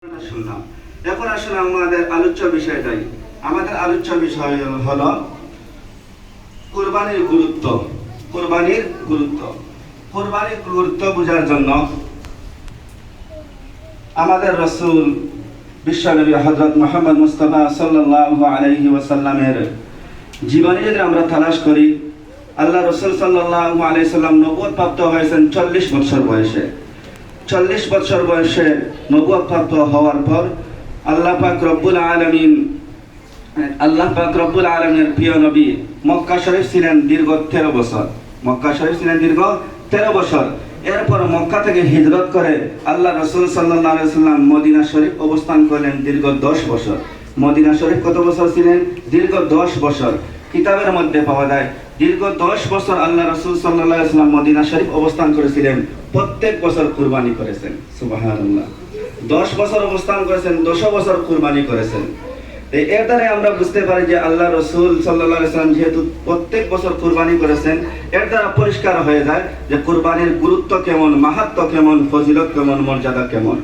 শুনলাম। এখন আসলে আমাদের আলোচ্য বিষয়টাই আমাদের আলোচ্য বিষয় হলো কুরবানির গুরুত্ব। কুরবানির গুরুত্ব বোঝার জন্য আমাদের রাসূল বিশ্বনবী হযরত মুহাম্মদ মুস্তাফা সাল্লাল্লাহু আলাইহি ওয়াসাল্লামের জীবনী যদি আমরা তালাশ করি, আল্লাহ রাসূল সাল্লাল্লাহু আলাইহি ওয়াসাল্লাম নবুয়ত প্রাপ্ত হয়েছেন 40 বছর বয়সে। 40 বছর বয়সে নবুয়ত প্রাপ্ত হওয়ার পর আল্লাহ পাক রব্বুল আলামিনের প্রিয় নবী মক্কা শরীফ ছিলেন দীর্ঘ 13 বছর। মক্কা শরীফ ছিলেন দীর্ঘ 13 বছর। এরপর মক্কা থেকে হিজরত করে আল্লাহ রাসূল সাল্লাল্লাহু আলাইহি ওয়াসাল্লাম মদিনা শরীফ অবস্থান করলেন দীর্ঘ 10 বছর। মদিনা শরীফ কত বছর ছিলেন? দীর্ঘ 10 বছর। কিতাবের মধ্যে পাওয়া যায় দীর্ঘ 10 বছর আল্লাহ রাসূল সাল্লাল্লাহু আলাইহি ওয়াসাল্লাম মদিনা শরীফ অবস্থান করেছিলেন। প্রত্যেক বছর কুরবানি করেছেন। সুবহানাল্লাহ। 10 বছর অবস্থান করেছেন, 10 বছর কুরবানি করেছেন। এর দ্বারা আমরা বুঝতে পারি যে আল্লাহ রাসূল সাল্লাল্লাহু আলাইহি ওয়াসাল্লাম যেহেতু প্রত্যেক বছর কুরবানি করেছেন, এর দ্বারা পরিষ্কার হয়ে যায় যে কুরবানির গুরুত্ব কেমন, মাহাত্ম্য কেমন, ফজিলত কেমন, মর্যাদা কেমন।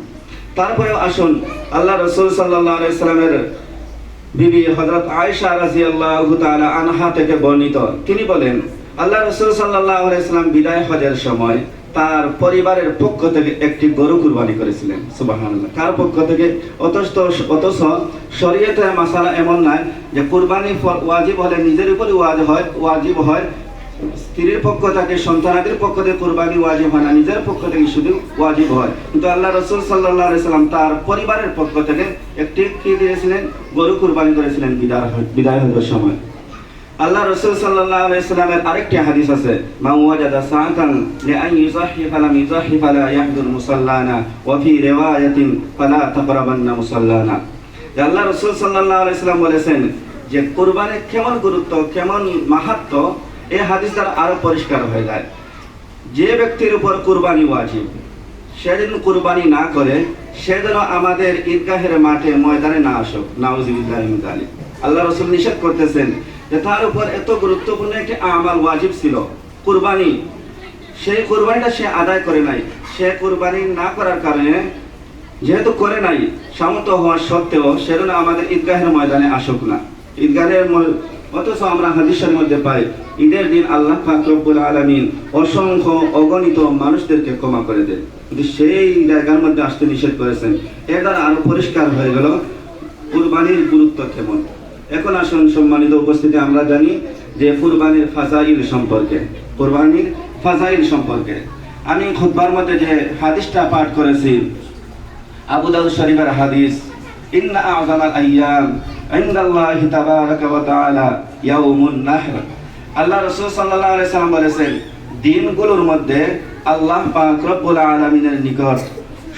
তারপরে আসুন আল্লাহ রাসূল সাল্লাল্লাহু আলাইহি ওয়াসাল্লামের বিবি হযরত আয়েশা রাদিয়াল্লাহু তাআলা আনহা থেকে বর্ণিত, তিনি বলেন আল্লাহ রাসূল সাল্লাল্লাহু আলাইহি ওয়াসাল্লাম বিদায় হজের সময় তার পরিবারের পক্ষ থেকে একটি গরু কুরবানি করেছিলেন। সুবহানাল্লাহ। কার পক্ষ থেকে? অথচ শরীয়তের মাসালা এমন নয় যে কুরবানি ওয়াজিব হলে নিজের উপরই ওয়াজিব হয়, স্ত্রীর পক্ষ থেকে, সন্তানাদের পক্ষ থেকে কুরবানি ওয়াজিব হয় না, নিজের পক্ষ থেকে শুধু ওয়াজিব হয়। কিন্তু আল্লাহ রাসূল সাল্লাল্লাহু আলাইহি ওয়াসাল্লাম তার পরিবারের পক্ষ থেকে একটি কি দিয়েছিলেন? গরু কুরবানি করেছিলেন বিদায় হজের সময়। আল্লাহ রাসূল সাল্লাল্লাহু আলাইহি ওয়াসাল্লামের আরেকটি হাদিস আছে, মান ওয়াজাদা সাআতান লিআন ইউযাহি ফালাম ইউযাহি ফালা ইয়াহদুর মুসাল্লানা ওয়া ফি রিওয়ায়াতিন ফালা তাকরাবান্না মুসাল্লানা। আল্লাহ রাসূল সাল্লাল্লাহু আলাইহি ওয়াসাল্লাম বলেছেন যে কুরবানির কেমন গুরুত্ব, কেমন মাহাত্ম্য এই হাদিস দ্বারা আরো পরিষ্কার হয়ে যায়। যে ব্যক্তির উপর কুরবানি ওয়াজিব, সে যদি কুরবানি না করে, সে যেন আমাদের ঈদগাহের মাঠে ময়দানে না আসুক। নাউযুবিল্লাহি মিন যালিক। আল্লাহ রাসূল নিষেধ করতেছেন যে তার উপর এত গুরুত্বপূর্ণ একটি আমাল ওয়াজিব ছিল কুরবানি, সেই কুরবানিটা সে আদায় করে নাই। সে কুরবানি না করার কারণে, যেহেতু করে নাই, সামর্থ্য হওয়া সত্ত্বেও সে যেন আমাদের ঈদগাহের ময়দানে আসুক না। অথচ আমরা হাদিসের মধ্যে পাই ঈদের দিন আল্লাহ পাক রব্বুল আলামিন অসংখ্য অগণিত মানুষদেরকে ক্ষমা করে দেন, কিন্তু সেই জায়গার মধ্যে আসতে নিষেধ করেছেন। এর দ্বারা আরো পরিষ্কার হয়ে গেল কুরবানির গুরুত্ব কেমন। এখন আসুন সম্মানিত উপস্থিতি, আমরা জানি যে কুরবানির ফাজাইল সম্পর্কে আমি খুতবার মধ্যে যে হাদিসটা পাঠ করেছি, আবু দাউদ শরীফের হাদিস, ইন্না আ'যামাল আইয়াম ইনদাল্লাহি তাবারাকা ওয়া তাআলা ইয়াউমুন নাহর। আল্লাহ রাসূল সাল্লাল্লাহু আলাইহি ওয়াসাল্লাম বলেছেন দিনগুলোর মধ্যে আল্লাহ পাক রব্বুল আলামিনের নিকট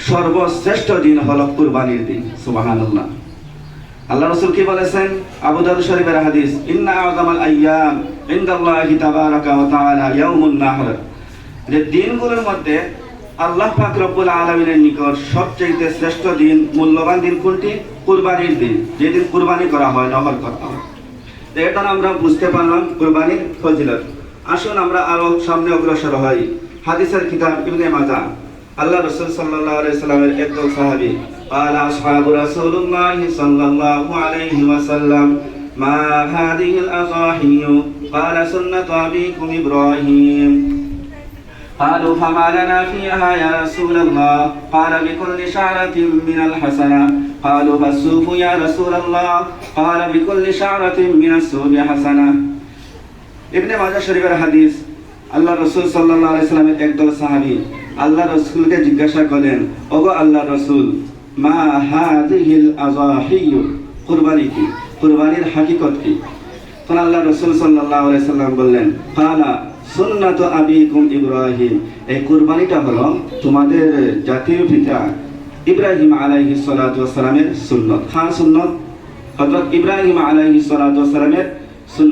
সর্বশ্রেষ্ঠ দিন হলো কুরবানির দিন। সুবহানাল্লাহ। আল্লাহ রাসূল কি বলেছেন? আবু দাউদ শরীফের হাদিস, ইন্না আ'যামাল আইয়াম ইনদাল্লাহি তাবারাকা ওয়া তাআলা ইয়াউমুন নাহর। যে দিনগুলোর মধ্যে আল্লাহ পাক রব্বুল আলামিনের নিকট সবচেয়ে শ্রেষ্ঠ দিন, মূল্যবান দিন কোনটি? কুরবানির দিন, যেদিন কুরবানি করা হয়, নহর করা হয়। এটা আমরা বুঝতে পারলাম কুরবানির ফজিলত। আসুন আমরা আরো সামনে অগ্রসর হই। হাদিসের কিতাব ইবনে মাজাহ, আল্লাহ রাসূল সাল্লাল্লাহু আলাইহি ওয়াসাল্লামের একজন সাহাবী, ক্বালা আসহাবু রাসূলুল্লাহি সাল্লাল্লাহু আলাইহি ওয়াসাল্লাম মা হাদিহিল আযাহিয়্যু ক্বালা সুন্নাতু আবিকুম ইব্রাহিম। قالوا فما لنا فيها يا رسول الله قال بكل شعرة من الحسنة قالوا فالسوف يا رسول الله قال بكل شعرة من السوف حسنة। ইবনে মাজাহ শরীফের হাদিস, আল্লাহ রাসূল সাল্লাল্লাহু আলাইহি ওয়াসাল্লামের একদল সাহাবী আল্লাহ রাসূলকে জিজ্ঞাসা করেন, ওগো আল্লাহ রাসূল, মা হাদিহিল আযাহিয়্যু, কুরবানি কি? কুরবানির হাকিকত কি? তখন আল্লাহ রাসূল সাল্লাল্লাহু আলাইহি ওয়াসাল্লাম বললেন, ক্বালা সুন্নাতু আবিকুম ইব্রাহিম। এই কুরবানিটা হলো তোমাদের জাতীয় পিতা ইব্রাহিম আলাইহিস সালাতু ওয়াস সালামের সুন্নাত। সুন্নাত হযরত ইব্রাহিম আলাইহিস সালাতু ওয়াস সালামের